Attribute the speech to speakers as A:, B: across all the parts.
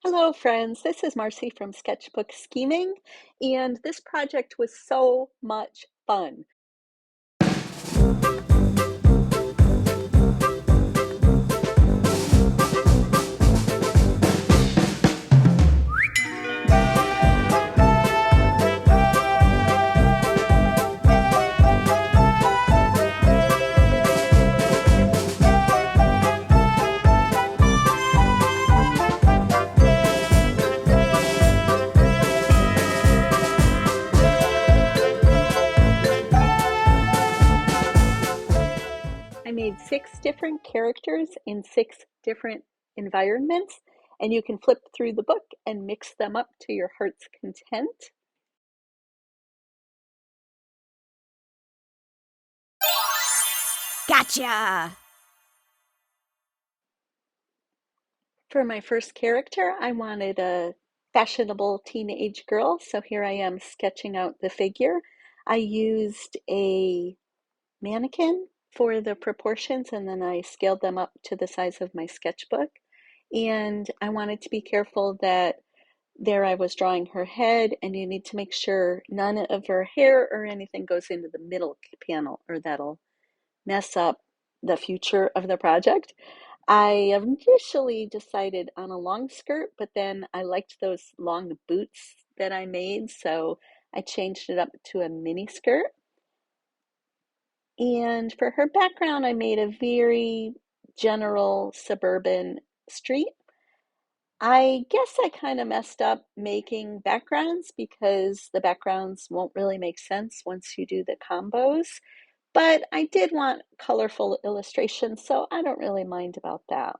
A: Hello, friends. This is Marcy from Sketchbook Scheming, and this project was so much fun. I made 6 different characters in 6 different environments, and you can flip through the book and mix them up to your heart's content.
B: Gotcha!
A: For my first character, I wanted a fashionable teenage girl, so here I am sketching out the figure. I used a mannequin for the proportions, and then I scaled them up to the size of my sketchbook. And I wanted to be careful that there I was drawing her head, and you need to make sure none of her hair or anything goes into the middle panel, or that'll mess up the future of the project. I initially decided on a long skirt, but then I liked those long boots that I made, so I changed it up to a mini skirt. And for her background, I made a very general suburban street. I guess I kind of messed up making backgrounds because the backgrounds won't really make sense once you do the combos. But I did want colorful illustrations, so I don't really mind about that.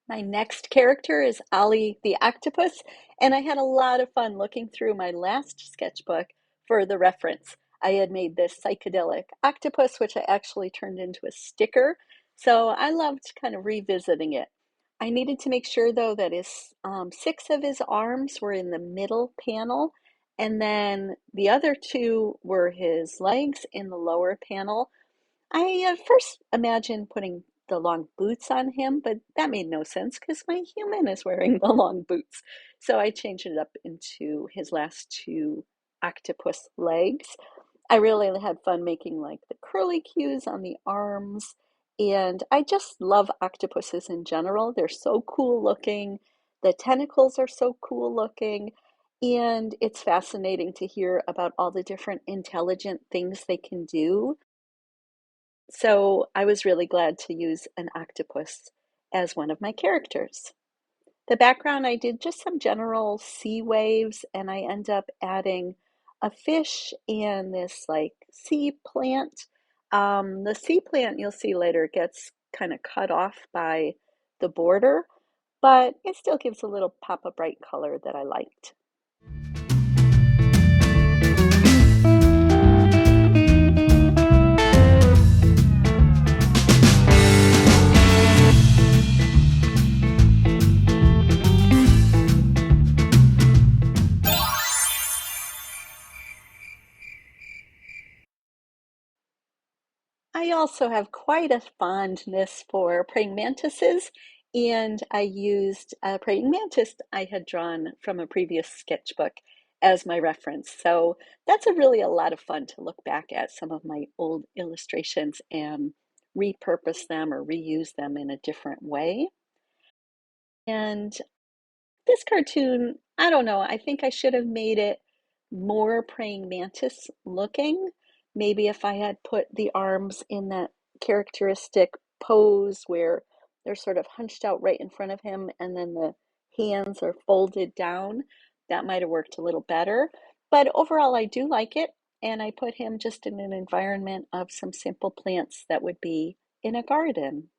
A: My next character is Ollie the octopus, and I had a lot of fun looking through my last sketchbook for the reference. I had made this psychedelic octopus, which I actually turned into a sticker, so I loved kind of revisiting it. I needed to make sure, though, that 6 of his arms were in the middle panel, and then the other 2 were his legs in the lower panel. I first imagined putting the long boots on him, but that made no sense because my human is wearing the long boots. So I changed it up into his last 2 octopus legs. I really had fun making like the curly cues on the arms, and I just love octopuses in general. They're so cool looking. The tentacles are so cool looking, and it's fascinating to hear about all the different intelligent things they can do. So I was really glad to use an octopus as one of my characters. The background, I did just some general sea waves, and I end up adding a fish and this like sea plant. The sea plant, you'll see later, gets kind of cut off by the border, but it still gives a little pop of bright color that I liked. I also have quite a fondness for praying mantises, and I used a praying mantis I had drawn from a previous sketchbook as my reference. So that's really a lot of fun to look back at some of my old illustrations and repurpose them or reuse them in a different way. And this cartoon, I don't know, I think I should have made it more praying mantis looking. Maybe if I had put the arms in that characteristic pose where they're sort of hunched out right in front of him and then the hands are folded down, that might have worked a little better. But overall, I do like it. and I put him just in an environment of some simple plants that would be in a garden.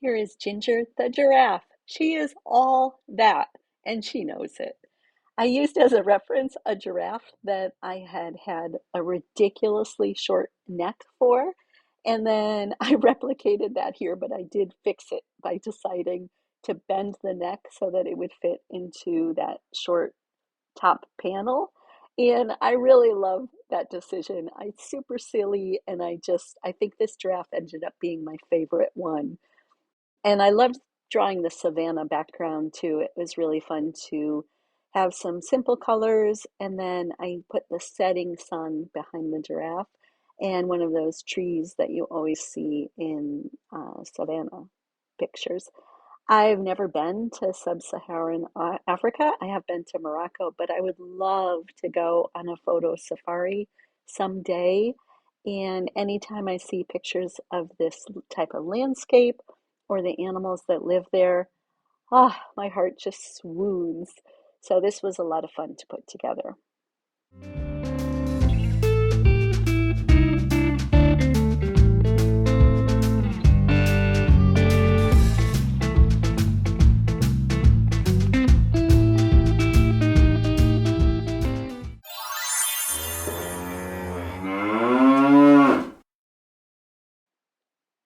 A: Here is Ginger the giraffe. She is all that, and she knows it. I used as a reference a giraffe that I had had a ridiculously short neck for, and then I replicated that here, but I did fix it by deciding to bend the neck so that it would fit into that short top panel. And I really love that decision. It's super silly, and I think this giraffe ended up being my favorite one. And I loved drawing the savannah background too. It was really fun to have some simple colors, and then I put the setting sun behind the giraffe and one of those trees that you always see in savannah pictures. I've never been to sub-Saharan Africa. I have been to Morocco, but I would love to go on a photo safari someday. And anytime I see pictures of this type of landscape or the animals that live there, my heart just swoons. So this was a lot of fun to put together.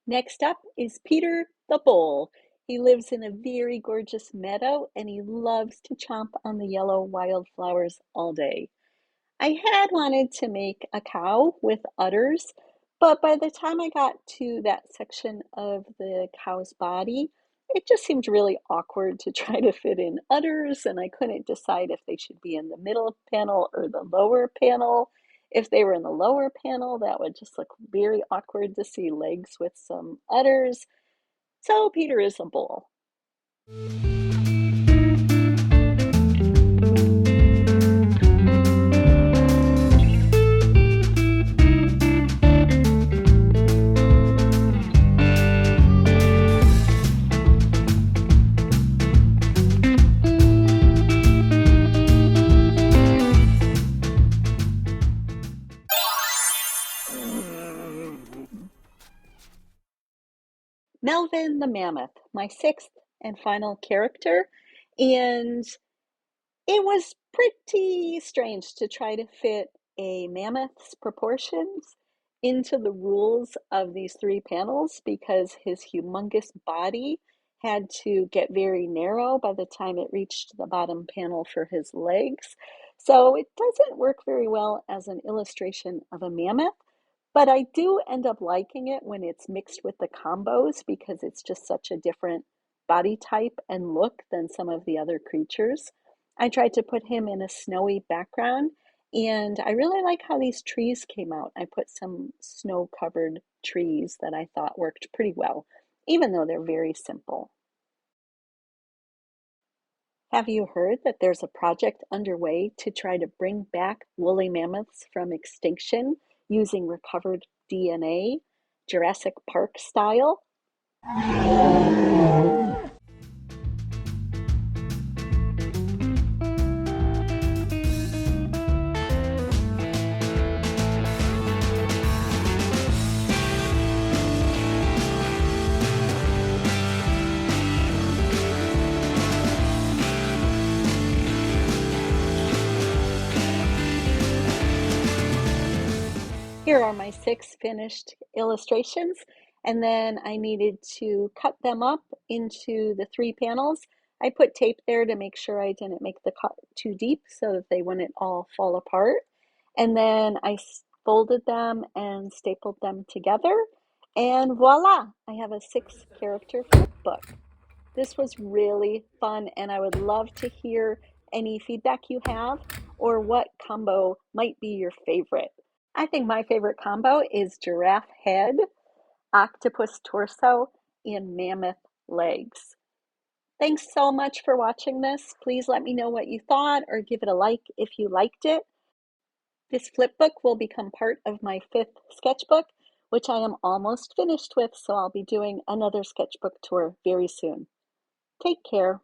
A: Next up is Peter the Bull. He lives in a very gorgeous meadow and he loves to chomp on the yellow wildflowers all day. I had wanted to make a cow with udders, but by the time I got to that section of the cow's body, it just seemed really awkward to try to fit in udders, and I couldn't decide if they should be in the middle panel or the lower panel. If they were in the lower panel, that would just look very awkward to see legs with some udders. So Peter is a bull. Melvin the Mammoth, my sixth and final character. And it was pretty strange to try to fit a mammoth's proportions into the rules of these three panels because his humongous body had to get very narrow by the time it reached the bottom panel for his legs. So it doesn't work very well as an illustration of a mammoth, but I do end up liking it when it's mixed with the combos because it's just such a different body type and look than some of the other creatures. I tried to put him in a snowy background, and I really like how these trees came out. I put some snow-covered trees that I thought worked pretty well, even though they're very simple. Have you heard that there's a project underway to try to bring back woolly mammoths from extinction using recovered DNA, Jurassic Park style? Here are my six finished illustrations, and then I needed to cut them up into the three panels. I put tape there to make sure I didn't make the cut too deep so that they wouldn't all fall apart. And then I folded them and stapled them together, and voila, I have a six character flipbook. This was really fun, and I would love to hear any feedback you have or what combo might be your favorite. I think my favorite combo is giraffe head, octopus torso, and mammoth legs. Thanks so much for watching this. Please let me know what you thought or give it a like if you liked it. This flipbook will become part of my 5th sketchbook, which I am almost finished with, so I'll be doing another sketchbook tour very soon. Take care.